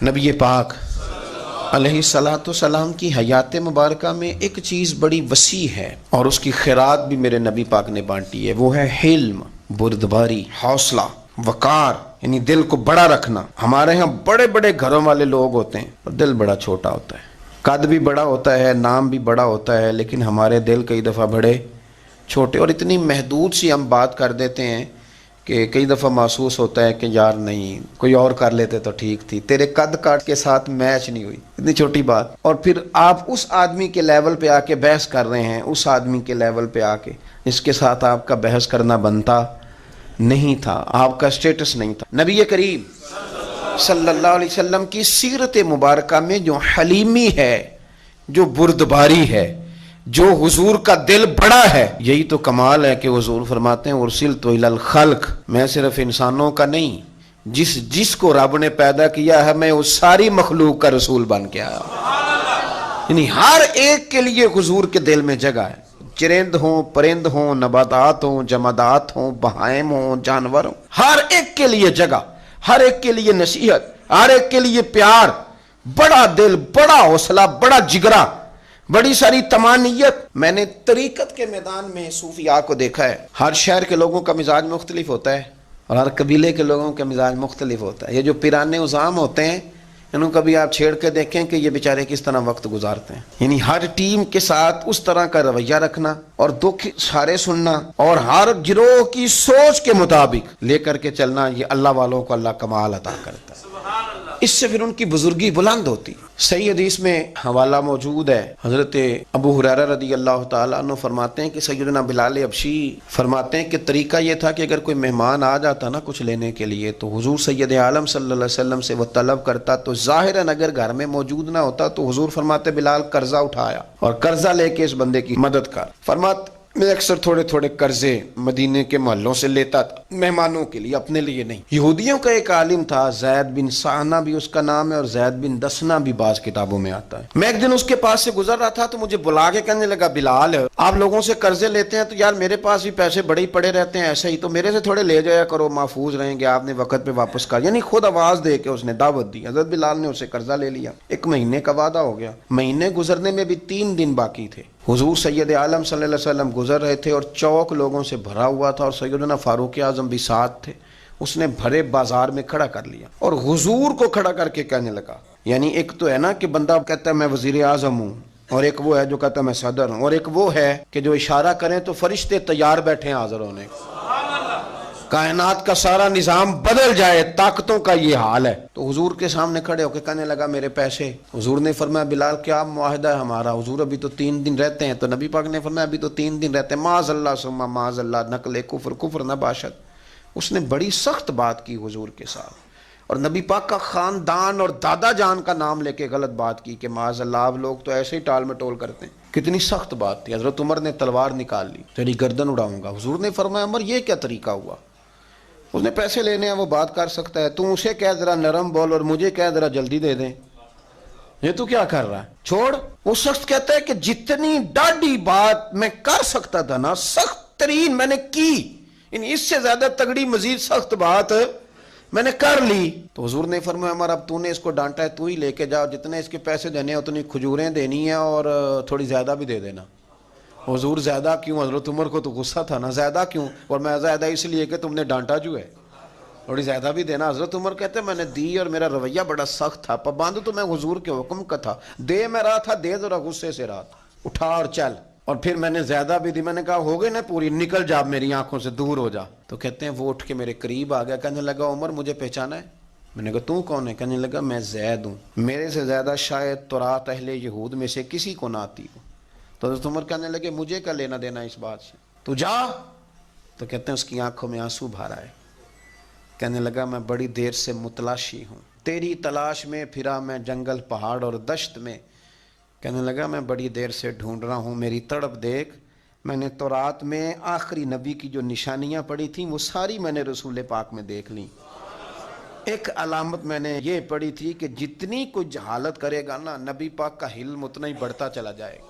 نبی پاک علیہ الصلوۃ والسلام کی حیات مبارکہ میں ایک چیز بڑی وسیع ہے اور اس کی خیرات بھی میرے نبی پاک نے بانٹی ہے، وہ ہے حلم، بردباری، حوصلہ، وقار، یعنی دل کو بڑا رکھنا۔ ہمارے ہاں بڑے بڑے گھروں والے لوگ ہوتے ہیں اور دل بڑا چھوٹا ہوتا ہے، قد بھی بڑا ہوتا ہے، نام بھی بڑا ہوتا ہے، لیکن ہمارے دل کئی دفعہ بڑے چھوٹے اور اتنی محدود سی ہم بات کر دیتے ہیں کہ کئی دفعہ محسوس ہوتا ہے کہ یار نہیں، کوئی اور کر لیتے تو ٹھیک تھی، تیرے قد کاٹ کے ساتھ میچ نہیں ہوئی، اتنی چھوٹی بات۔ اور پھر آپ اس آدمی کے لیول پہ آ کے بحث کر رہے ہیں، اس آدمی کے لیول پہ آ کے جس کے ساتھ آپ کا بحث کرنا بنتا نہیں تھا، آپ کا سٹیٹس نہیں تھا۔ نبی کریم صلی اللہ علیہ وسلم کی سیرت مبارکہ میں جو حلیمی ہے، جو بردباری ہے، جو حضور کا دل بڑا ہے، یہی تو کمال ہے کہ حضور فرماتے ہیں ارسلت الی الخلق، میں صرف انسانوں کا نہیں، جس کو رب نے پیدا کیا ہے میں اس ساری مخلوق کا رسول بن کے آیا، یعنی ہر ایک کے لیے حضور کے دل میں جگہ ہے، چرند ہوں، پرند ہوں، نباتات ہوں، جمادات ہوں، بہائم ہوں، جانور ہوں، ہر ایک کے لیے جگہ، ہر ایک کے لیے نصیحت، ہر ایک کے لیے پیار، بڑا دل، بڑا حوصلہ، بڑا جگرا، بڑی ساری تمانیت۔ میں نے طریقت کے میدان میں صوفیاء کو دیکھا ہے، ہر شہر کے لوگوں کا مزاج مختلف ہوتا ہے اور ہر قبیلے کے لوگوں کا مزاج مختلف ہوتا ہے۔ یہ جو پیرانے عظام ہوتے ہیں انہوں کبھی آپ چھیڑ کے دیکھیں کہ یہ بیچارے کس طرح وقت گزارتے ہیں، یعنی ہر ٹیم کے ساتھ اس طرح کا رویہ رکھنا اور دکھ سارے سننا اور ہر گروہ کی سوچ کے مطابق لے کر کے چلنا، یہ اللہ والوں کو اللہ کمال عطا کرتا ہے، اس سے پھر ان کی بزرگی بلند ہوتی۔ صحیح حدیث میں حوالہ موجود ہے، حضرت ابو ہریرہ رضی اللہ تعالیٰ عنہ فرماتے ہیں کہ سیدنا بلال حبشی فرماتے ہیں کہ طریقہ یہ تھا کہ اگر کوئی مہمان آ جاتا نا کچھ لینے کے لیے تو حضور سید عالم صلی اللہ علیہ وسلم سے وہ طلب کرتا، تو ظاہراً اگر گھر میں موجود نہ ہوتا تو حضور فرماتے بلال قرضہ اٹھایا اور قرضہ لے کے اس بندے کی مدد کر۔ فرماتے میں اکثر تھوڑے تھوڑے قرضے مدینے کے محلوں سے لیتا تھا مہمانوں کے لیے، اپنے لیے نہیں۔ یہودیوں کا ایک عالم تھا، زید بن سعنہ بھی اس کا نام ہے اور زید بن دسنہ بھی بعض کتابوں میں آتا ہے۔ میں ایک دن اس کے پاس سے گزر رہا تھا تو مجھے بلا کے کہنے لگا بلال آپ لوگوں سے قرضے لیتے ہیں تو یار میرے پاس بھی پیسے بڑے ہی پڑے رہتے ہیں، ایسے ہی تو میرے سے تھوڑے لے جایا کرو، محفوظ رہیں گے، آپ نے وقت پہ واپس کر، یعنی خود آواز دے کے اس نے دعوت دی۔ حضرت بلال نے اسے قرضہ لے لیا، ایک مہینے کا وعدہ ہو گیا، مہینے گزرنے میں بھی 3 دن باقی تھے۔ حضور سید عالم صلی اللہ علیہ وسلم گزر رہے تھے اور چوک لوگوں سے بھرا ہوا تھا اور سیدنا فاروق اعظم بھی ساتھ تھے، اس نے بھرے بازار میں کھڑا کر لیا اور حضور کو کھڑا کر کے کہنے لگا، یعنی ایک تو ہے نا کہ بندہ کہتا ہے میں وزیر اعظم ہوں، اور ایک وہ ہے جو کہتا ہے میں صدر ہوں، اور ایک وہ ہے کہ جو اشارہ کریں تو فرشتے تیار بیٹھے ہیں حاضر ہونے، کائنات کا سارا نظام بدل جائے، طاقتوں کا یہ حال ہے۔ تو حضور کے سامنے کھڑے ہو کے کہنے لگا میرے پیسے۔ حضور نے فرمایا بلال کیا معاہدہ ہے ہمارا؟ حضور ابھی تو 3 دن رہتے ہیں۔ تو نبی پاک نے فرمایا ابھی تو 3 دن رہتے ہیں، معاذ اللہ ثم معاذ اللہ، نقل کفر نہ باشد۔ اس نے بڑی سخت بات کی حضور کے ساتھ، اور نبی پاک کا خاندان اور دادا جان کا نام لے کے غلط بات کی کہ معاذ اللہ آپ لوگ تو ایسے ہی ٹال مٹول کرتے ہیں۔ کتنی سخت بات تھی۔ حضرت عمر نے تلوار نکال لی، تیری گردن اڑاؤں گا۔ حضور نے فرمایا عمر یہ کیا طریقہ ہوا؟ اس نے پیسے لینے ہیں وہ بات کر سکتا ہے، تو اسے کہہ ذرا نرم بول اور مجھے کہہ ذرا جلدی دے دیں، یہ تو کیا کر رہا ہے؟ چھوڑ۔ وہ شخص کہتا ہے کہ جتنی ڈاڈی بات میں کر سکتا تھا نا سخت ترین میں نے کی، یعنی اس سے زیادہ تگڑی مزید سخت بات میں نے کر لی۔ تو حضور نے فرمایا عمر اب تو نے اس کو ڈانٹا ہے تو ہی لے کے جاؤ، جتنے اس کے پیسے دینے ہیں اتنی کھجوریں دینی ہیں اور تھوڑی زیادہ بھی دے دینا۔ حضور زیادہ کیوں؟ حضرت عمر کو تو غصہ تھا نا، زیادہ کیوں؟ اور میں زیادہ اس لیے کہ تم نے ڈانٹا جو ہے، تھوڑی زیادہ بھی دینا۔ حضرت عمر کہتے ہیں میں نے دی اور میرا رویہ بڑا سخت تھا، پابند تو میں حضور کے حکم کا تھا، دے میں رہا تھا، دے ذرا غصے سے رہا تھا، اٹھا اور چل۔ اور پھر میں نے زیادہ بھی دی، میں نے کہا ہو گئے نا پوری، نکل جا میری آنکھوں سے دور ہو جا۔ تو کہتے ہیں وہ اٹھ کے میرے قریب آ گیا، کہنے لگا عمر مجھے پہچانا ہے؟ میں نے کہا تو کون ہے؟ کہنے لگا میں زید ہوں، میرے سے زیادہ شاید تورات اہل یہود میں سے کسی کو نہ آتی ہو۔ تو حضرت عمر کہنے لگے مجھے کیا لینا دینا اس بات سے، تو جا۔ تو کہتے ہیں اس کی آنکھوں میں آنسو بھر آئے، کہنے لگا میں بڑی دیر سے متلاشی ہوں، تیری تلاش میں پھرا میں جنگل پہاڑ اور دشت میں، کہنے لگا میں بڑی دیر سے ڈھونڈ رہا ہوں، میری تڑپ دیکھ، میں نے تورات میں آخری نبی کی جو نشانیاں پڑھی تھیں وہ ساری میں نے رسول پاک میں دیکھ لیں۔ ایک علامت میں نے یہ پڑھی تھی کہ جتنی کوئی جہالت کرے گا نا نبی پاک کا حلم اتنا ہی بڑھتا چلا جائے گا،